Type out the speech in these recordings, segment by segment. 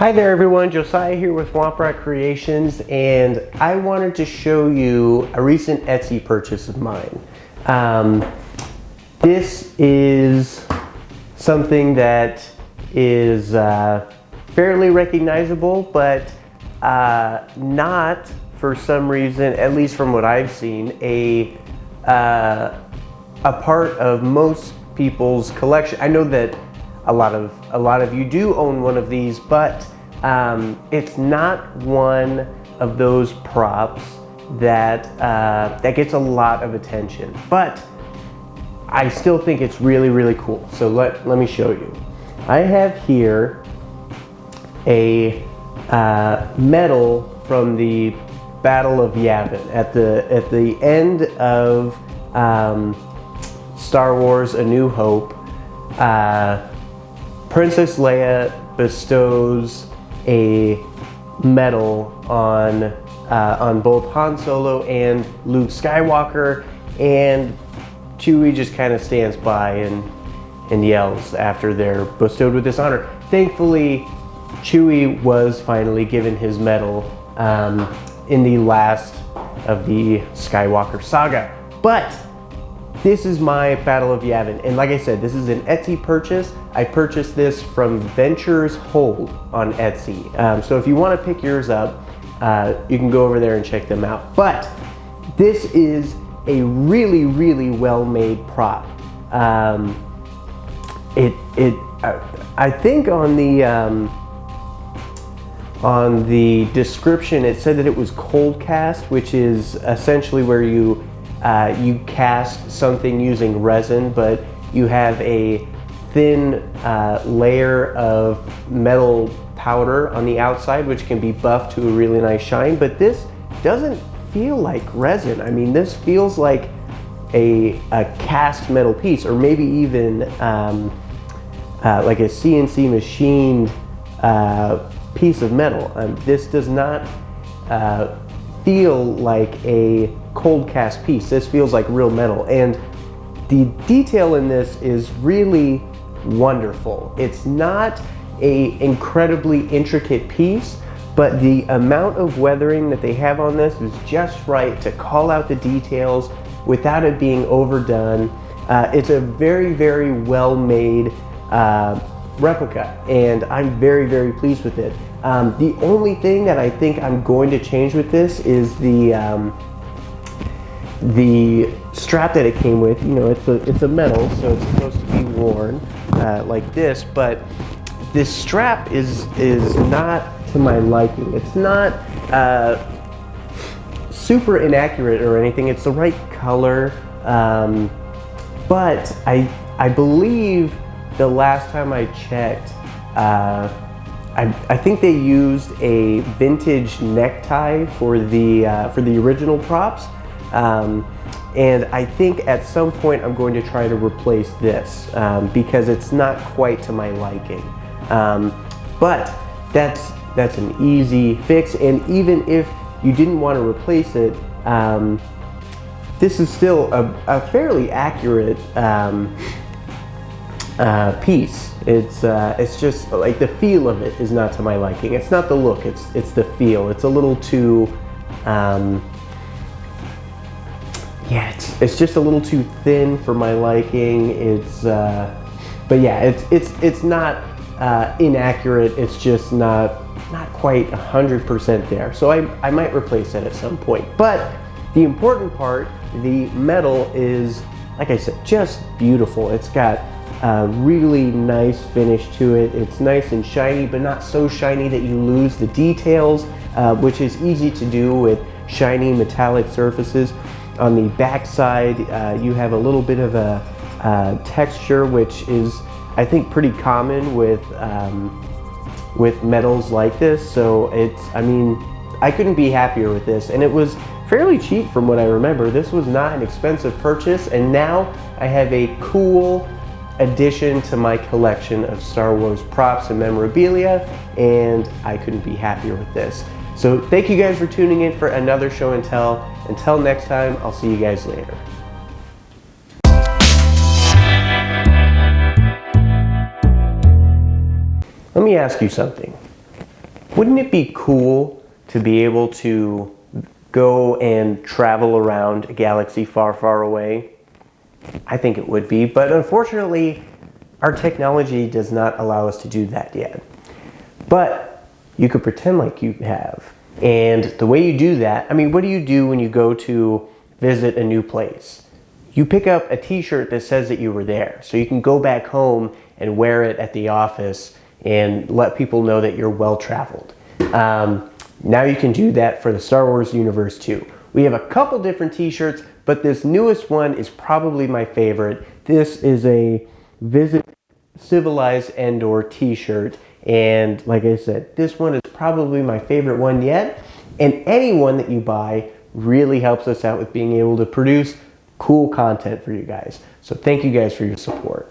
Hi there everyone, Josiah here with Womprat Creations, and I wanted to show you a recent Etsy purchase of mine. This is something that is fairly recognizable, but not, for some reason, at least from what I've seen, a part of most people's collection. I know that a lot of you do own one of these, but it's not one of those props that that gets a lot of attention. But I still think it's really cool. So let me show you. I have here a medal from the Battle of Yavin at the end of Star Wars: A New Hope. Princess Leia bestows a medal on both Han Solo and Luke Skywalker, and Chewie just kind of stands by and yells after they're bestowed with this honor. Thankfully, Chewie was finally given his medal in the last of the Skywalker saga. But this is my Battle of Yavin, and like I said, this is an Etsy purchase. I purchased this from Ventures Hold on Etsy. So if you want to pick yours up, you can go over there and check them out. But this is a really well-made prop. I think on the description it said that it was cold cast, which is essentially where you cast something using resin, but you have a thin layer of metal powder on the outside, which can be buffed to a really nice shine. But this doesn't feel like resin. I mean, this feels like a cast metal piece, or maybe even like a CNC machined piece of metal. This does not feel like a cold cast piece. This feels like real metal, and the detail in this is really wonderful. It's not a incredibly intricate piece, but the amount of weathering that they have on this is just right to call out the details without it being overdone. It's a very well made replica, and I'm very pleased with it. The only thing that I think I'm going to change with this is the strap that it came with. You know, it's a metal, so it's supposed to be worn like this, but this strap is not to my liking. It's not super inaccurate or anything. It's the right color, but I believe the last time I checked, I think they used a vintage necktie for the original props, and I think at some point I'm going to try to replace this because it's not quite to my liking. But that's an easy fix, and even if you didn't want to replace it, this is still a fairly accurate piece. It's just like the feel of it is not to my liking. It's not the look, it's the feel. It's a little too yeah, it's just a little too thin for my liking. But yeah, it's not inaccurate. It's just not quite 100% there. So I might replace it at some point. But the important part, the metal, is, like I said, just beautiful. It's got a really nice finish to it. It's nice and shiny, but not so shiny that you lose the details, which is easy to do with shiny metallic surfaces. On the back side, you have a little bit of a texture, which is, I think, pretty common with metals like this. So I mean, I couldn't be happier with this, and it was fairly cheap from what I remember. This was not an expensive purchase, and now I have a cool addition to my collection of Star Wars props and memorabilia, and I couldn't be happier with this. So thank you guys for tuning in for another show and tell. Until next time, I'll see you guys later. Let me ask you something. Wouldn't it be cool to be able to go and travel around a galaxy far, far away? I think it would be, but unfortunately, our technology does not allow us to do that yet. But you could pretend like you have. And the way you do that, I mean, what do you do when you go to visit a new place? You pick up a t-shirt that says that you were there, so you can go back home and wear it at the office and let people know that you're well-traveled. Now you can do that for the Star Wars universe too. We have a couple different t-shirts, but this newest one is probably my favorite. This is a Visit Civilized Endor t-shirt, and like I said, this one is probably my favorite one yet, and any one that you buy really helps us out with being able to produce cool content for you guys. So thank you guys for your support.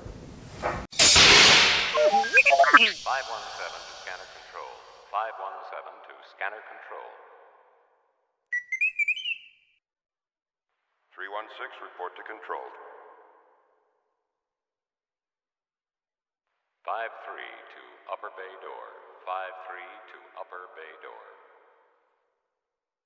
517 to scanner control. 517 to scanner control. 316, report to control. 53 to upper bay door. 53 to upper bay door.